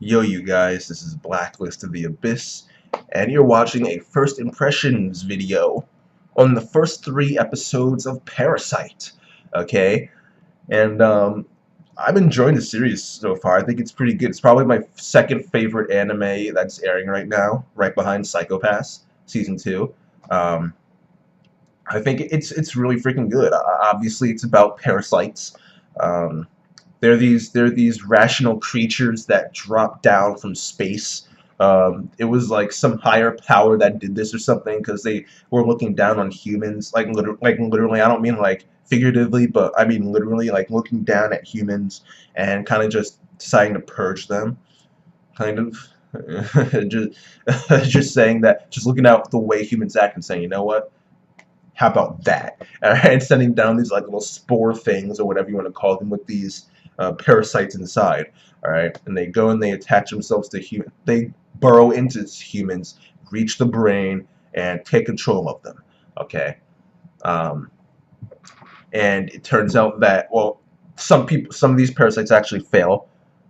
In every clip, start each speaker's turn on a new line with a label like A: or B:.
A: Yo, you guys, this is Blacklist of the Abyss, and you're watching a first impressions video on the first 3 episodes of Parasite. Okay, and I'm enjoying the series so far. I think it's pretty good. It's probably my second favorite anime that's airing right now, right behind Psycho-Pass season 2. Um, I think it's really freaking good. Obviously, it's about parasites. Um, they're these rational creatures that drop down from space. It was like some higher power that did this or something because they were looking down on humans, like literally. I don't mean like figuratively, but I mean literally, like looking down at humans and kind of just deciding to purge them, kind of. just just saying that, just looking out the way humans act and saying, you know what? How about that? All right, and sending down these like little spore things or whatever you want to call them with these parasites inside. All right, and they go and they attach themselves to human. They burrow into humans, reach the brain, and take control of them. Okay, um, and it turns out that some of these parasites actually fail.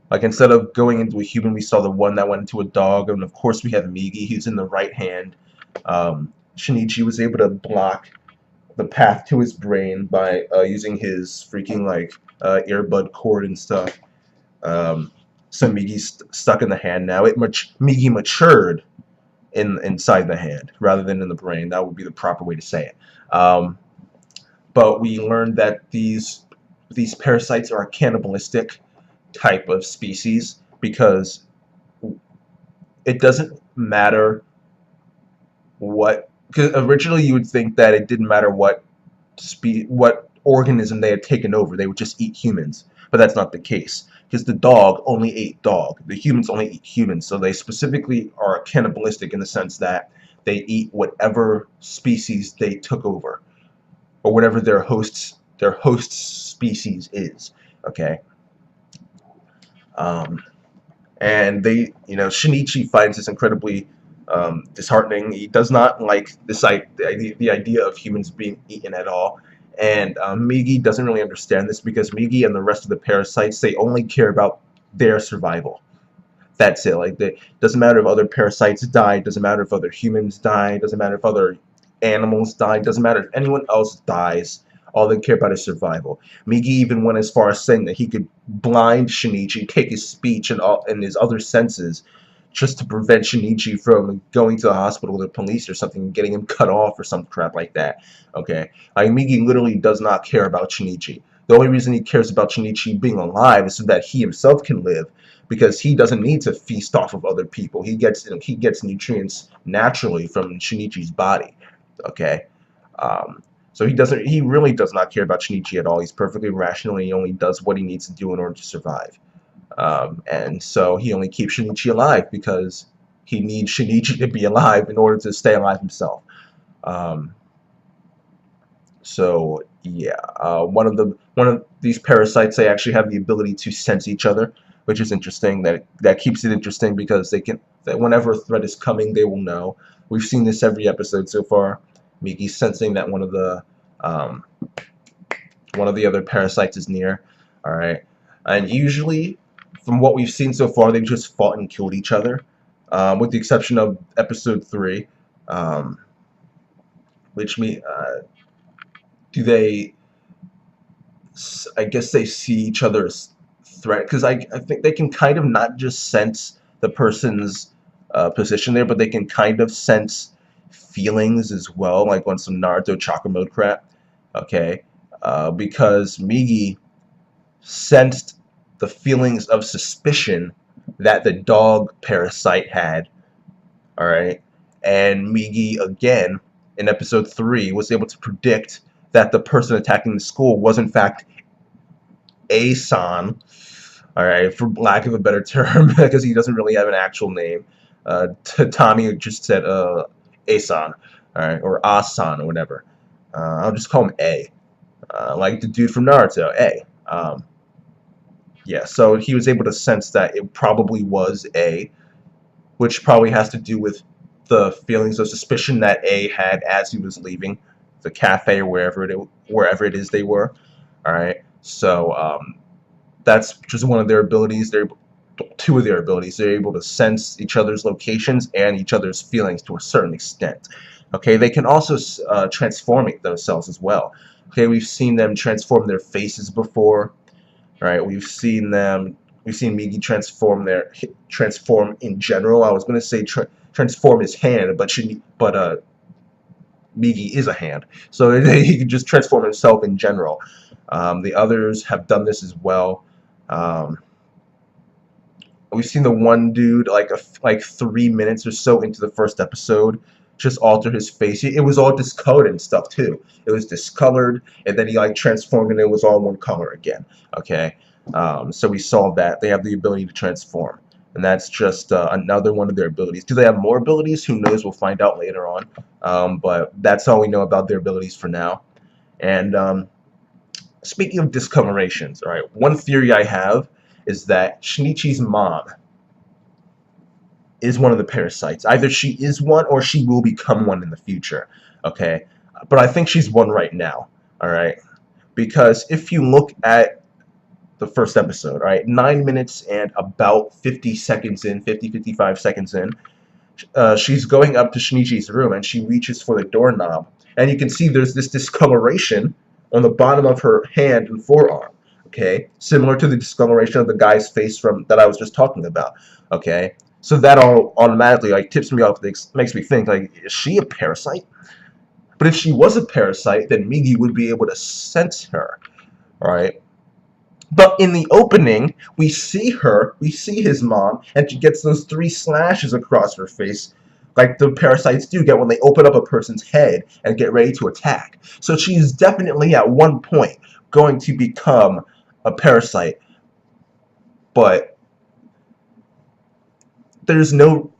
A: Like instead of going into a human, we saw the one that went into a dog, and of course we have Migi, who's in the right hand. Shinichi was able to block the path to his brain by using his freaking like earbud cord and stuff. Um, so Migi's stuck in the hand now. Migi matured inside the hand rather than in the brain. That would be the proper way to say it. But we learned that these parasites are a cannibalistic type of species because it doesn't matter what. Because originally you would think that it didn't matter what organism they had taken over, they would just eat humans. But that's not the case, because the dog only ate dog. The humans only eat humans, so they specifically are cannibalistic in the sense that they eat whatever species they took over, or whatever their host species is. Okay, um, and Shinichi finds this incredibly disheartening. He does not like the idea of humans being eaten at all. And Migi doesn't really understand this because Migi and the rest of the parasites, they only care about their survival. That's it. Like, it doesn't matter if other parasites die, doesn't matter if other humans die, doesn't matter if other animals die, doesn't matter if anyone else dies. All they care about is survival. Migi even went as far as saying that he could blind Shinichi, take his speech and his other senses, just to prevent Shinichi from going to the hospital with the police or something, getting him cut off or some crap like that. Okay, like Migi literally does not care about Shinichi. The only reason he cares about Shinichi being alive is so that he himself can live, because he doesn't need to feast off of other people. He gets nutrients naturally from Shinichi's body. Okay, so he really does not care about Shinichi at all. He's perfectly rational, and he only does what he needs to do in order to survive. And so he only keeps Shinichi alive because he needs Shinichi to be alive in order to stay alive himself. Um, so yeah, one of these parasites, they actually have the ability to sense each other, which is interesting. That keeps it interesting because that whenever a threat is coming, they will know. We've seen this every episode so far. Miki sensing that um, one of the other parasites is near. All right, and usually, from what we've seen so far, they've just fought and killed each other, with the exception of episode 3, um, which do they? I guess they see each other's threat, because I think they can kind of not just sense the person's position there, but they can kind of sense feelings as well, like on some Naruto chakra mode crap. Okay, because Migi sensed the feelings of suspicion that the dog parasite had. All right, and Migi again in episode 3 was able to predict that the person attacking the school was in fact A-san. All right, for lack of a better term, because he doesn't really have an actual name. Tommy just said A-san, all right, or Asan or whatever. I'll just call him A, like the dude from Naruto, A. Yeah, so he was able to sense that it probably was A, which probably has to do with the feelings of suspicion that A had as he was leaving the cafe or wherever it is they were. All right, so that's just one of their abilities. They're two of their abilities. They're able to sense each other's locations and each other's feelings to a certain extent. Okay, they can also transform themselves as well. Okay, we've seen them transform their faces before. Right, we've seen Migi transform in general. I was going to say transform his hand, but Migi is a hand, so he can just transform himself in general. The others have done this as well. Um, we've seen the one dude like 3 minutes or so into the first episode just alter his face. It was all discolored and stuff too. It was discolored, and then he like transformed and it was all one color again. Okay, so we saw that they have the ability to transform, and that's just another one of their abilities. Do they have more abilities? Who knows? We'll find out later on. But that's all we know about their abilities for now. And speaking of discoverations, all right, one theory I have is that Shinichi's mom is one of the parasites. Either she is one or she will become one in the future. Okay, but I think she's one right now. All right, because if you look at the first episode, all right, 9 minutes and about 50 seconds in, 55 seconds in, she's going up to Shinichi's room and she reaches for the doorknob, and you can see there's this discoloration on the bottom of her hand and forearm. Okay, similar to the discoloration of the guy's face from that I was just talking about. Okay, so that all automatically like tips me off, makes me think like, is she a parasite? But if she was a parasite, then Migi would be able to sense her. All right. But in the opening, we see his mom, and she gets those 3 slashes across her face, like the parasites do get when they open up a person's head and get ready to attack. So she's definitely at one point going to become a parasite, but there's no,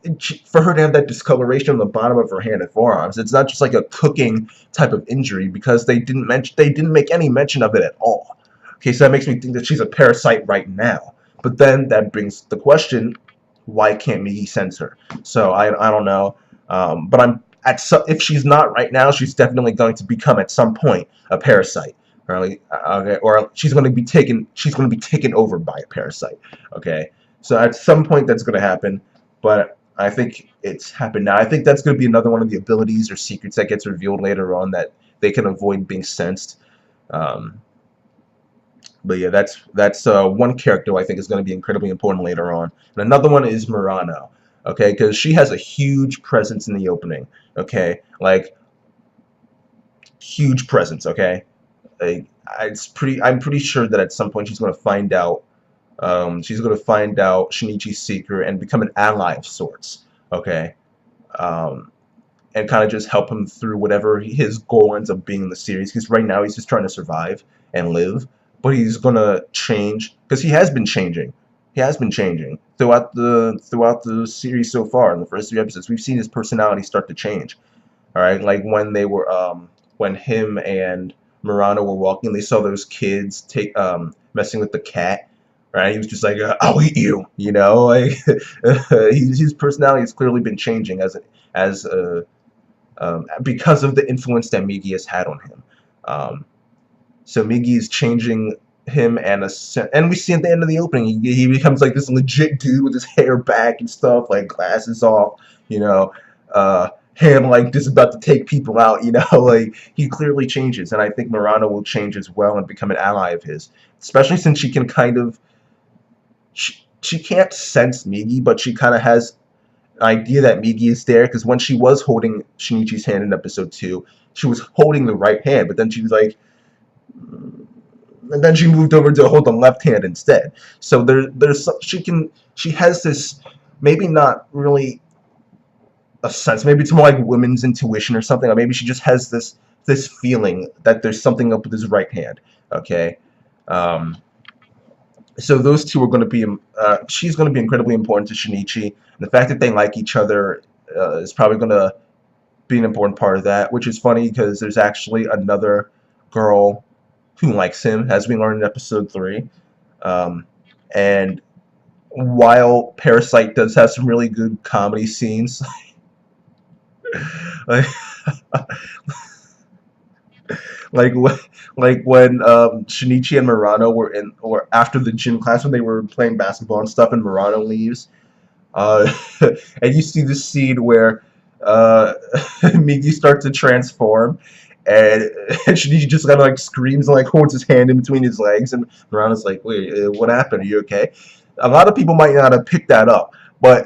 A: for her to have that discoloration on the bottom of her hand and forearms. It's not just like a cooking type of injury, because they didn't make any mention of it at all. Okay, so that makes me think that she's a parasite right now. But then that brings the question, why can't Migi sense her? So I don't know. But if she's not right now, she's definitely going to become at some point a parasite. Or she's going to be taken over by a parasite. Okay, so at some point that's going to happen. But I think it's happened now. I think that's going to be another one of the abilities or secrets that gets revealed later on, that they can avoid being sensed. But yeah, that's one character I think is going to be incredibly important later on. And another one is Murano, okay, because she has a huge presence in the opening, okay, like huge presence, okay. Like, I'm pretty sure that at some point she's going to find out, Shinichi's secret and become an ally of sorts, okay, and kind of just help him through whatever his goal ends up being in the series. Because right now he's just trying to survive and live. But he's gonna change, because he has been changing. He has been changing throughout the series so far. In the first 3 episodes, we've seen his personality start to change. All right, like when they were when him and Murano were walking, they saw those kids messing with the cat. Right, he was just like, "I'll eat you," you know. Like his personality has clearly been changing because of the influence that Migi has had on him. So Migi is changing him, and we see at the end of the opening, he becomes like this legit dude with his hair back and stuff, like glasses off, you know, him like just about to take people out, you know, like he clearly changes, and I think Murano will change as well and become an ally of his, especially since she can kind of, she can't sense Migi, but she kind of has an idea that Migi is there, because when she was holding Shinichi's hand in episode 2, she was holding the right hand, but then she was like, and then she moved over to hold the left hand instead. So she has this, maybe not really a sense, maybe it's more like women's intuition or something, or maybe she just has this feeling that there's something up with his right hand. Okay, so those two are going to be, she's going to be incredibly important to Shinichi, and the fact that they like each other is probably going to be an important part of that, which is funny because there's actually another girl who likes him, as we learned in episode 3. And while Parasyte does have some really good comedy scenes, like, like like when Shinichi and Murano were in, or after the gym class when they were playing basketball and stuff, and Murano leaves. Uh, and you see this scene where Migi starts to transform, and, and Shinichi just kind of like screams and like holds his hand in between his legs, and Murano's like, "Wait, what happened? Are you okay?" A lot of people might not have picked that up, but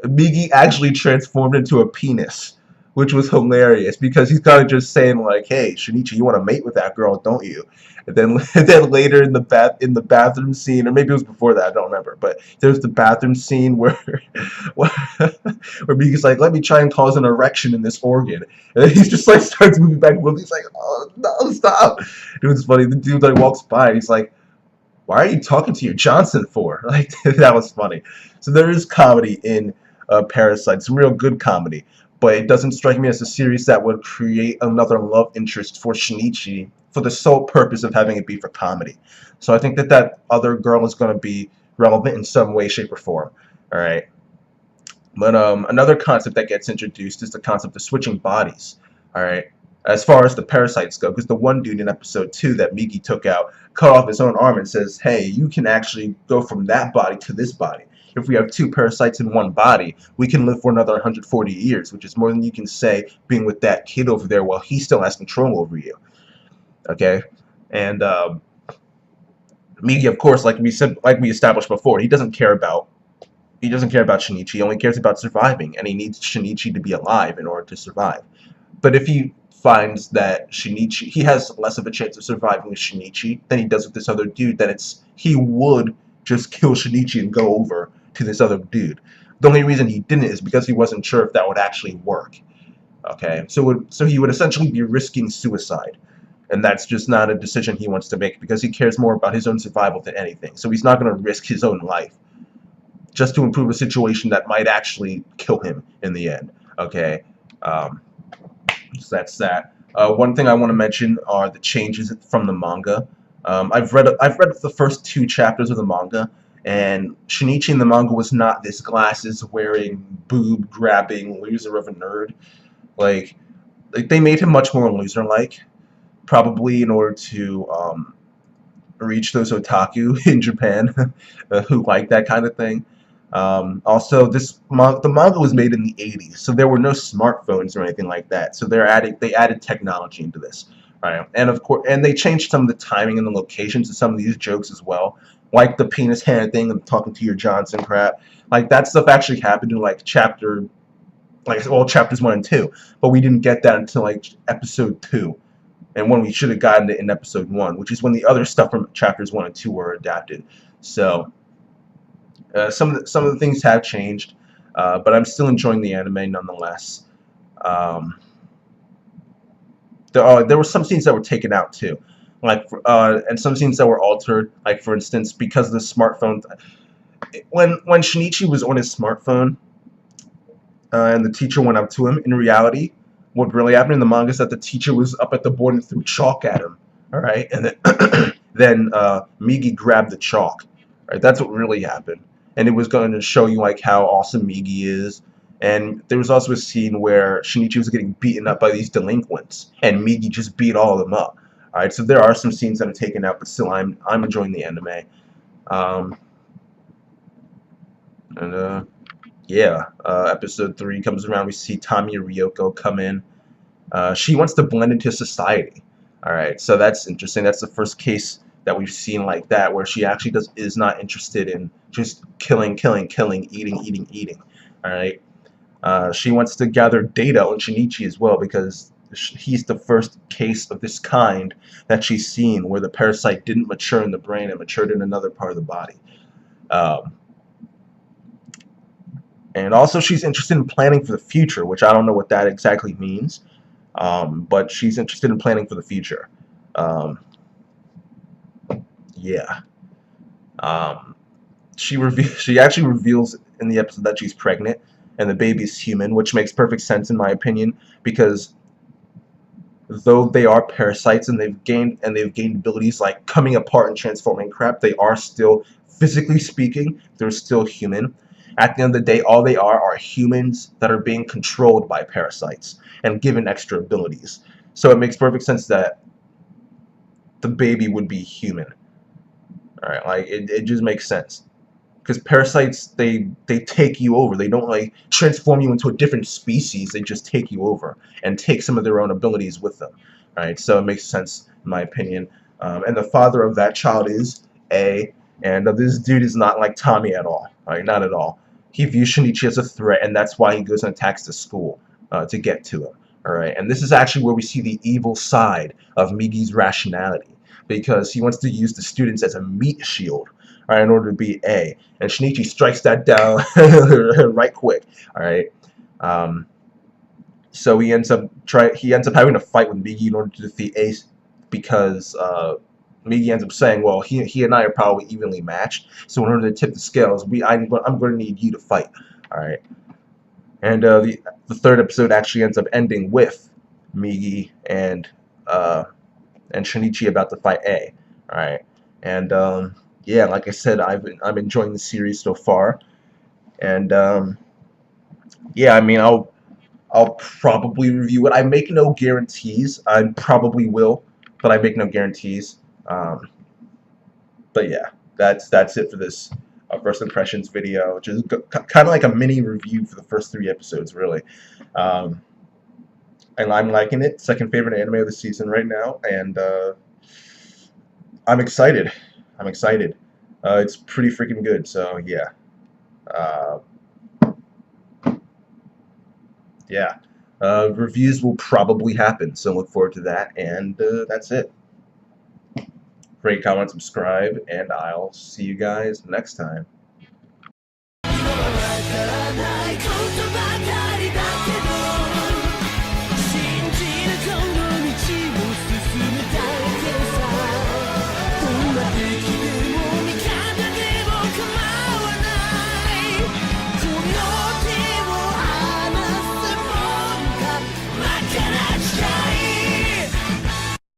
A: Migi actually transformed into a penis, which was hilarious because he's kind of just saying like, "Hey, Shinichi, you want to mate with that girl, don't you?" And then, and then later in the bathroom scene, or maybe it was before that, I don't remember. But there's the bathroom scene where where, where Migi's like, "Let me try and cause an erection in this organ," and then he's just like starts moving back and forth. He's like, "Oh no, stop!" It was funny. The dude like walks by and he's like, "Why are you talking to your Johnson for?" Like that was funny. So there is comedy in Parasite, some real good comedy, but it doesn't strike me as a series that would create another love interest for Shinichi for the sole purpose of having it be for comedy. So I think that that other girl is going to be relevant in some way, shape, or form. All right. But another concept that gets introduced is the concept of switching bodies. All right, as far as the parasites go, because the one dude in episode 2 that Migi took out cut off his own arm and says, "Hey, you can actually go from that body to this body. If we have two parasites in one body, we can live for another 140 years, which is more than you can say being with that kid over there while he still has control over you." Okay, and Migi, of course, like we said, like we established before, he doesn't care about Shinichi. He only cares about surviving, and he needs Shinichi to be alive in order to survive. But if he finds that Shinichi, he has less of a chance of surviving with Shinichi than he does with this other dude, then he would just kill Shinichi and go over to this other dude. The only reason he didn't is because he wasn't sure if that would actually work. Okay, so he would essentially be risking suicide, and that's just not a decision he wants to make because he cares more about his own survival than anything. So he's not going to risk his own life just to improve a situation that might actually kill him in the end. Okay, so that's that. One thing I want to mention are the changes from the manga. I've read the first 2 chapters of the manga, and Shinichi in the manga was not this glasses wearing, boob grabbing loser of a nerd. Like they made him much more loser like, probably in order to reach those otaku in Japan who like that kind of thing. Also, the manga was made in the 80s, so there were no smartphones or anything like that. So they added technology into this, right? And of course, and they changed some of the timing and the locations of some of these jokes as well, like the penis hand thing and talking to your Johnson crap. Like that stuff actually happened in like chapters 1 and 2, but we didn't get that until like episode 2, and when we should have gotten it in episode 1, which is when the other stuff from chapters 1 and 2 were adapted. So. Some of the things have changed, but I'm still enjoying the anime nonetheless. Um, there were some scenes that were taken out too, and some scenes that were altered. Like for instance, because of the smartphone, when Shinichi was on his smartphone, and the teacher went up to him, in reality, what really happened in the manga is that the teacher was up at the board and threw chalk at him. All right, and then then Migi grabbed the chalk. Right, that's what really happened. And it was going to show you like how awesome Migi is. And there was also a scene where Shinichi was getting beaten up by these delinquents, and Migi just beat all of them up. All right, so there are some scenes that are taken out, but still, I'm enjoying the anime. Um, and yeah, episode 3 comes around. We see Tami Ryoko come in. She wants to blend into society. All right, so that's interesting. That's the first case that we've seen like that, where she actually is not interested in just killing, eating. All right, she wants to gather data on Shinichi as well because he's the first case of this kind that she's seen where the parasite didn't mature in the brain and matured in another part of the body. And also, she's interested in planning for the future, which I don't know what that exactly means, but she's interested in planning for the future. Yeah. She actually reveals in the episode that she's pregnant and the baby's human, which makes perfect sense in my opinion, because though they are parasites and they've gained abilities like coming apart and transforming crap, they are still, physically speaking, they're still human. At the end of the day, all they are humans that are being controlled by parasites and given extra abilities. So it makes perfect sense that the baby would be human. Alright, like it just makes sense. Because parasites, they take you over. They don't like transform you into a different species. They just take you over and take some of their own abilities with them. Alright, so it makes sense in my opinion. And the father of that child is A, and this dude is not like Tommy at all. Alright, not at all. He views Shinichi as a threat, and that's why he goes and attacks the school to get to him. Alright, and this is actually where we see the evil side of Migi's rationality, because he wants to use the students as a meat shield, right, in order to be A. And Shinichi strikes that down right quick. Alright. So he ends up having to fight with Migi in order to defeat Ace, because Migi ends up saying, well, he and I are probably evenly matched, so in order to tip the scales, I'm going to need you to fight. Alright. And the third episode actually ends up ending with Migi and Shinichi about to fight A. Alright. And yeah, like I said, I'm enjoying the series so far. And yeah, I mean, I'll probably review it. I make no guarantees. I probably will, but I make no guarantees. But yeah, that's it for this first impressions video, which is kind of like a mini review for the first 3 episodes, really. And I'm liking it. Second favorite anime of the season right now, and I'm excited. I'm excited. It's pretty freaking good. So yeah. Yeah. Reviews will probably happen, so look forward to that. And that's it. Rate, comment, subscribe, and I'll see you guys next time.